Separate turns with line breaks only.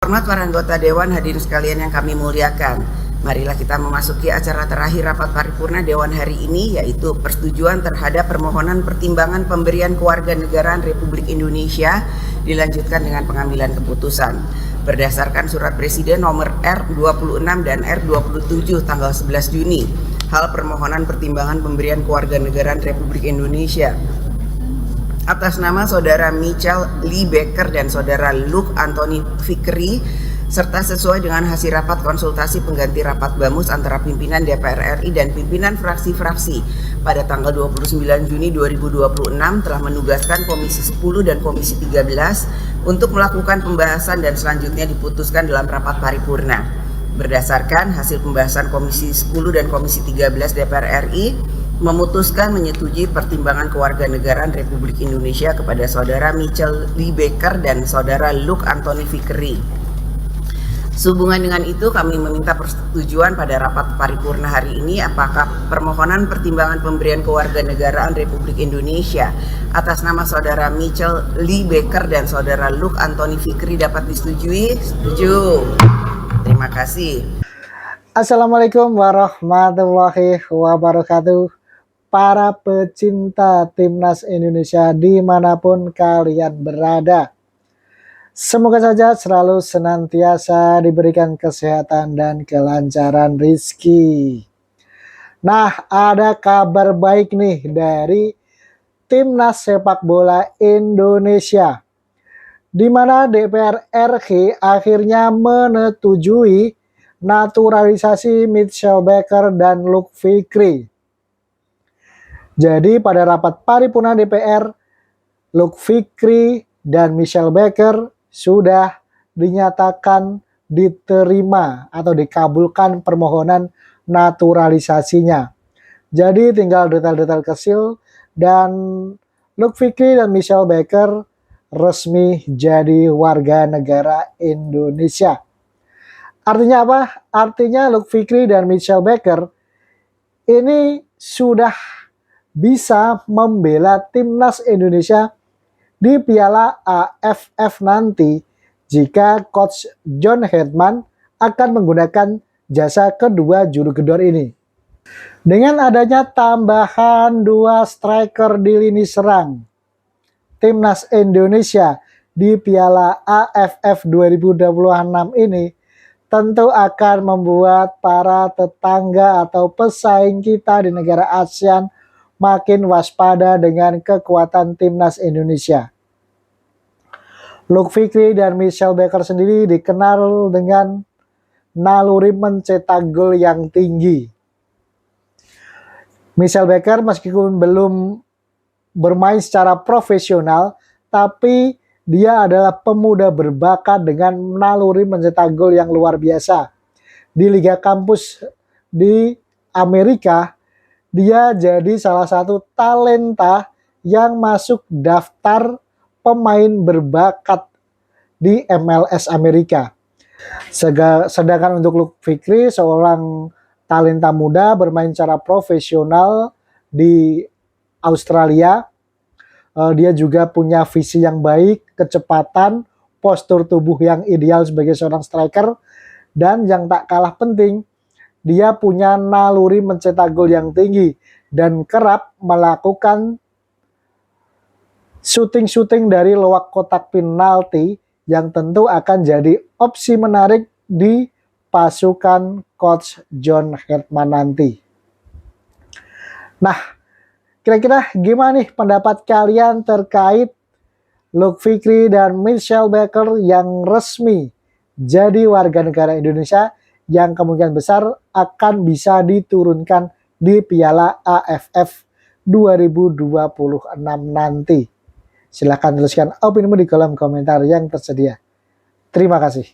Hormat para anggota Dewan, hadirin sekalian yang kami muliakan. Marilah kita memasuki acara terakhir rapat paripurna Dewan hari ini, yaitu persetujuan terhadap permohonan pertimbangan pemberian kewarganegaraan Republik Indonesia dilanjutkan dengan pengambilan keputusan. Berdasarkan Surat Presiden nomor R26 dan R27 tanggal 11 Juni, hal permohonan pertimbangan pemberian kewarganegaraan Republik Indonesia atas nama Saudara Michel Lee Becker dan Saudara Luke Anthony Fikri, serta sesuai dengan hasil rapat konsultasi pengganti rapat BAMUS antara pimpinan DPR RI dan pimpinan fraksi-fraksi pada tanggal 29 Juni 2026 telah menugaskan Komisi 10 dan Komisi 13 untuk melakukan pembahasan dan selanjutnya diputuskan dalam rapat paripurna. Berdasarkan hasil pembahasan Komisi 10 dan Komisi 13 DPR RI, memutuskan menyetujui pertimbangan kewarganegaraan Republik Indonesia kepada Saudara Michel Lee Becker dan Saudara Luke Anthony Fikri. Sehubungan dengan itu, kami meminta persetujuan pada rapat paripurna hari ini apakah permohonan pertimbangan pemberian kewarganegaraan Republik Indonesia atas nama Saudara Michel Lee Becker dan Saudara Luke Anthony Fikri dapat disetujui? Setuju. Terima kasih.
Assalamualaikum warahmatullahi wabarakatuh. Para pecinta Timnas Indonesia dimanapun kalian berada, semoga saja selalu senantiasa diberikan kesehatan dan kelancaran rezeki. Nah, ada kabar baik nih dari Timnas Sepak Bola Indonesia, di mana DPR RI akhirnya menyetujui naturalisasi Michel Becker dan Luke Fikri. Jadi pada rapat paripurna DPR, Luke Fikri dan Michel Becker sudah dinyatakan diterima atau dikabulkan permohonan naturalisasinya. Jadi tinggal detail-detail kecil dan Luke Fikri dan Michel Becker resmi jadi warga negara Indonesia. Artinya apa? Artinya Luke Fikri dan Michel Becker ini sudah bisa membela Timnas Indonesia di Piala AFF nanti jika Coach John Herdman akan menggunakan jasa kedua juru gedor ini. Dengan adanya tambahan 2 striker di lini serang Timnas Indonesia di Piala AFF 2026 ini tentu akan membuat para tetangga atau pesaing kita di negara ASEAN makin waspada dengan kekuatan Timnas Indonesia. Luke Fikri dan Michel Becker sendiri dikenal dengan naluri mencetak gol yang tinggi. Michel Becker meskipun belum bermain secara profesional, tapi dia adalah pemuda berbakat dengan naluri mencetak gol yang luar biasa. Di Liga Kampus di Amerika, dia jadi salah satu talenta yang masuk daftar pemain berbakat di MLS Amerika. Sedangkan untuk Luke Fikri, seorang talenta muda bermain secara profesional di Australia. Dia juga punya visi yang baik, kecepatan, postur tubuh yang ideal sebagai seorang striker, dan yang tak kalah penting, dia punya naluri mencetak gol yang tinggi dan kerap melakukan syuting-syuting dari luar kotak penalti yang tentu akan jadi opsi menarik di pasukan Coach John Herdman nanti. Nah, kira-kira gimana nih pendapat kalian terkait Luke Fikri dan Michel Becker yang resmi jadi warga negara Indonesia yang kemungkinan besar akan bisa diturunkan di Piala AFF 2026 nanti. Silahkan tuliskan opinimu di kolom komentar yang tersedia. Terima kasih.